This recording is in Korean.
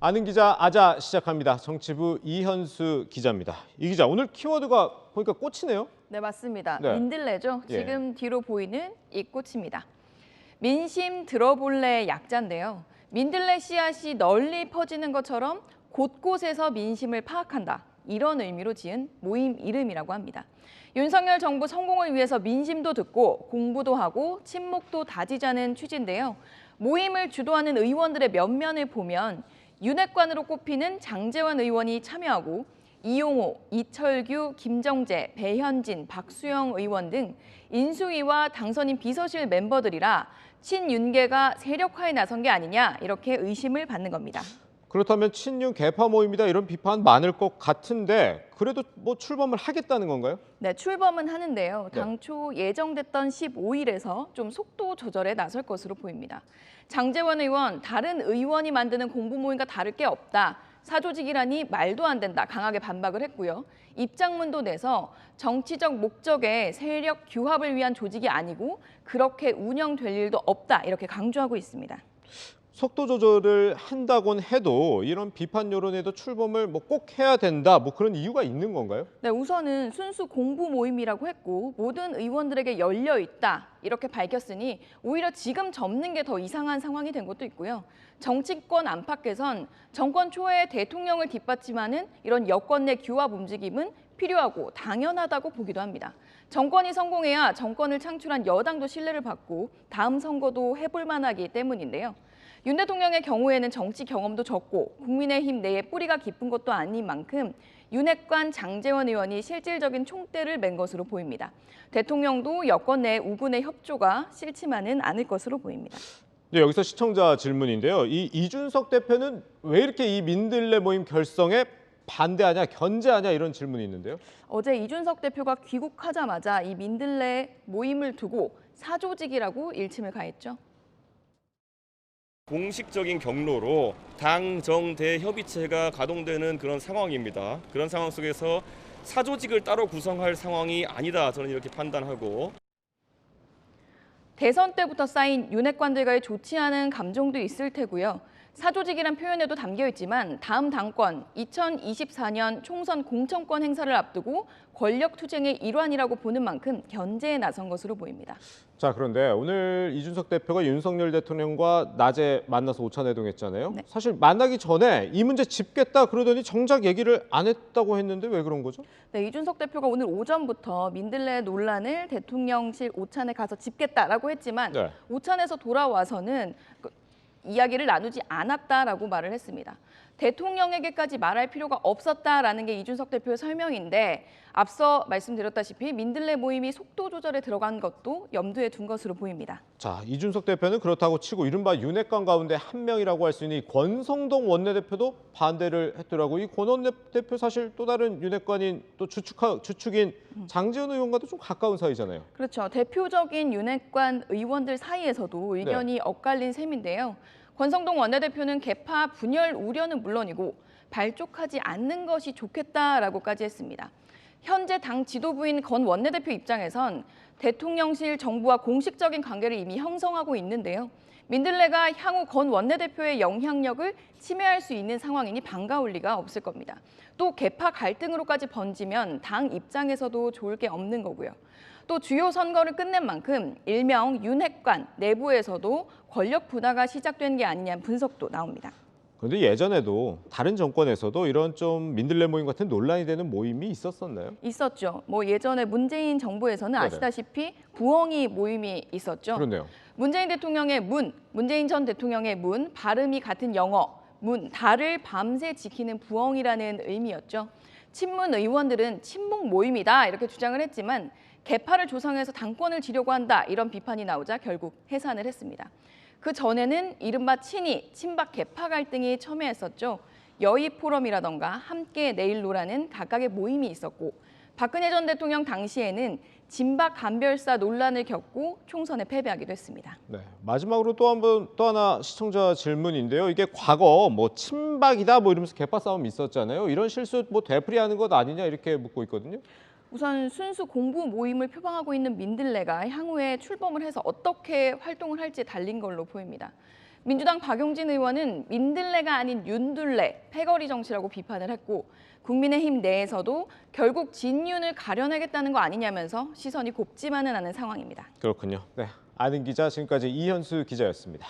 아는 기자 아자 시작합니다. 정치부 이현수 기자입니다. 이 기자, 오늘 키워드가 보니까 꽃이네요. 네, 맞습니다. 네. 민들레죠. 예. 지금 뒤로 보이는 이 꽃입니다. 민심 들어볼래 약자인데요. 민들레 씨앗이 널리 퍼지는 것처럼 곳곳에서 민심을 파악한다. 이런 의미로 지은 모임 이름이라고 합니다. 윤석열 정부 성공을 위해서 민심도 듣고 공부도 하고 친목도 다지자는 취지인데요. 모임을 주도하는 의원들의 면면을 보면 윤핵관으로 꼽히는 장제원 의원이 참여하고 이용호, 이철규, 김정재, 배현진, 박수영 의원 등 인수위와 당선인 비서실 멤버들이라 친윤계가 세력화에 나선 게 아니냐 이렇게 의심을 받는 겁니다. 그렇다면 친윤 개파 모임이다 이런 비판 많을 것 같은데 그래도 뭐 출범을 하겠다는 건가요? 네, 출범은 하는데요. 네. 당초 예정됐던 15일에서 좀 속도 조절에 나설 것으로 보입니다. 장제원 의원, 다른 의원이 만드는 공부 모임과 다를 게 없다. 사조직이라니 말도 안 된다. 강하게 반박을 했고요. 입장문도 내서 정치적 목적의 세력 규합을 위한 조직이 아니고 그렇게 운영될 일도 없다. 이렇게 강조하고 있습니다. 속도 조절을 한다곤 해도 이런 비판 여론에도 출범을 뭐 꼭 해야 된다 뭐 그런 이유가 있는 건가요? 네, 우선은 순수 공부 모임이라고 했고 모든 의원들에게 열려 있다 이렇게 밝혔으니 오히려 지금 접는 게 더 이상한 상황이 된 것도 있고요. 정치권 안팎에선 정권 초에 대통령을 뒷받침하는 이런 여권 내 규합 움직임은 필요하고 당연하다고 보기도 합니다. 정권이 성공해야 정권을 창출한 여당도 신뢰를 받고 다음 선거도 해볼 만하기 때문인데요. 윤 대통령의 경우에는 정치 경험도 적고 국민의힘 내에 뿌리가 깊은 것도 아닌 만큼 윤핵관 장제원 의원이 실질적인 총대를 맨 것으로 보입니다. 대통령도 여권 내 우군의 협조가 싫지만은 않을 것으로 보입니다. 네, 여기서 시청자 질문인데요. 이 이준석 대표는 왜 이렇게 이 민들레 모임 결성에 반대하냐, 견제하냐 이런 질문이 있는데요. 어제 이준석 대표가 귀국하자마자 이 민들레 모임을 두고 사조직이라고 일침을 가했죠. 공식적인 경로로 당정대 협의체가 가동되는 그런 상황입니다. 그런 상황 속에서 사조직을 따로 구성할 상황이 아니다. 저는 이렇게 판단하고. 대선 때부터 쌓인 윤핵관들과의 좋지 않은 감정도 있을 테고요. 사조직이란 표현에도 담겨 있지만 다음 당권 2024년 총선 공천권 행사를 앞두고 권력 투쟁의 일환이라고 보는 만큼 견제에 나선 것으로 보입니다. 자, 그런데 오늘 이준석 대표가 윤석열 대통령과 낮에 만나서 오찬회동했잖아요. 네. 사실 만나기 전에 이 문제 짚겠다 그러더니 정작 얘기를 안 했다고 했는데 왜 그런 거죠? 네, 이준석 대표가 오늘 오전부터 민들레 논란을 대통령실 오찬에 가서 짚겠다라고 했지만 네. 오찬에서 돌아와서는 이야기를 나누지 않았다라고 말을 했습니다. 대통령에게까지 말할 필요가 없었다라는 게 이준석 대표의 설명인데 앞서 말씀드렸다시피 민들레 모임이 속도 조절에 들어간 것도 염두에 둔 것으로 보입니다. 자, 이준석 대표는 그렇다고 치고 이른바 윤핵관 가운데 한 명이라고 할 수 있는 이 권성동 원내대표도 반대를 했더라고요. 이 권 원내대표 사실 또 다른 윤핵관인 또 주축인 장제원 의원과도 좀 가까운 사이잖아요. 그렇죠. 대표적인 윤핵관 의원들 사이에서도 의견이 엇갈린 셈인데요. 권성동 원내대표는 개파 분열 우려는 물론이고 발족하지 않는 것이 좋겠다라고까지 했습니다. 현재 당 지도부인 권 원내대표 입장에선 대통령실 정부와 공식적인 관계를 이미 형성하고 있는데요. 민들레가 향후 권 원내대표의 영향력을 침해할 수 있는 상황이니 반가울 리가 없을 겁니다. 또 개파 갈등으로까지 번지면 당 입장에서도 좋을 게 없는 거고요. 또 주요 선거를 끝낸 만큼 일명 윤핵관 내부에서도 권력 분화가 시작된 게 아니냐는 분석도 나옵니다. 그런데 예전에도 다른 정권에서도 이런 좀 민들레 모임 같은 논란이 되는 모임이 있었었나요? 있었죠. 뭐 예전에 문재인 정부에서는 네네. 아시다시피 부엉이 모임이 있었죠. 그렇네요. 문재인 대통령의 문, 문재인 전 대통령의 문, 발음이 같은 영어, 문, 달을 밤새 지키는 부엉이라는 의미였죠. 친문 의원들은 친목 모임이다 이렇게 주장을 했지만 개파를 조성해서 당권을 지려고 한다 이런 비판이 나오자 결국 해산을 했습니다. 그 전에는 이른바 친이, 친박 개파 갈등이 첨예했었죠. 여의 포럼이라던가 함께 내일로라는 각각의 모임이 있었고 박근혜 전 대통령 당시에는 진박 간별사 논란을 겪고 총선에 패배하기도 했습니다. 네, 마지막으로 또 하나 시청자 질문인데요. 이게 과거 뭐 친박이다 뭐 이러면서 개파 싸움이 있었잖아요. 이런 실수 뭐 되풀이하는 것 아니냐 이렇게 묻고 있거든요. 우선 순수 공부 모임을 표방하고 있는 민들레가 향후에 출범을 해서 어떻게 활동을 할지에 달린 걸로 보입니다. 민주당 박용진 의원은 민들레가 아닌 윤둘레, 패거리 정치라고 비판을 했고 국민의힘 내에서도 결국 진윤을 가려내겠다는 거 아니냐면서 시선이 곱지만은 않은 상황입니다. 그렇군요. 네, 아는 기자 지금까지 이현수 기자였습니다.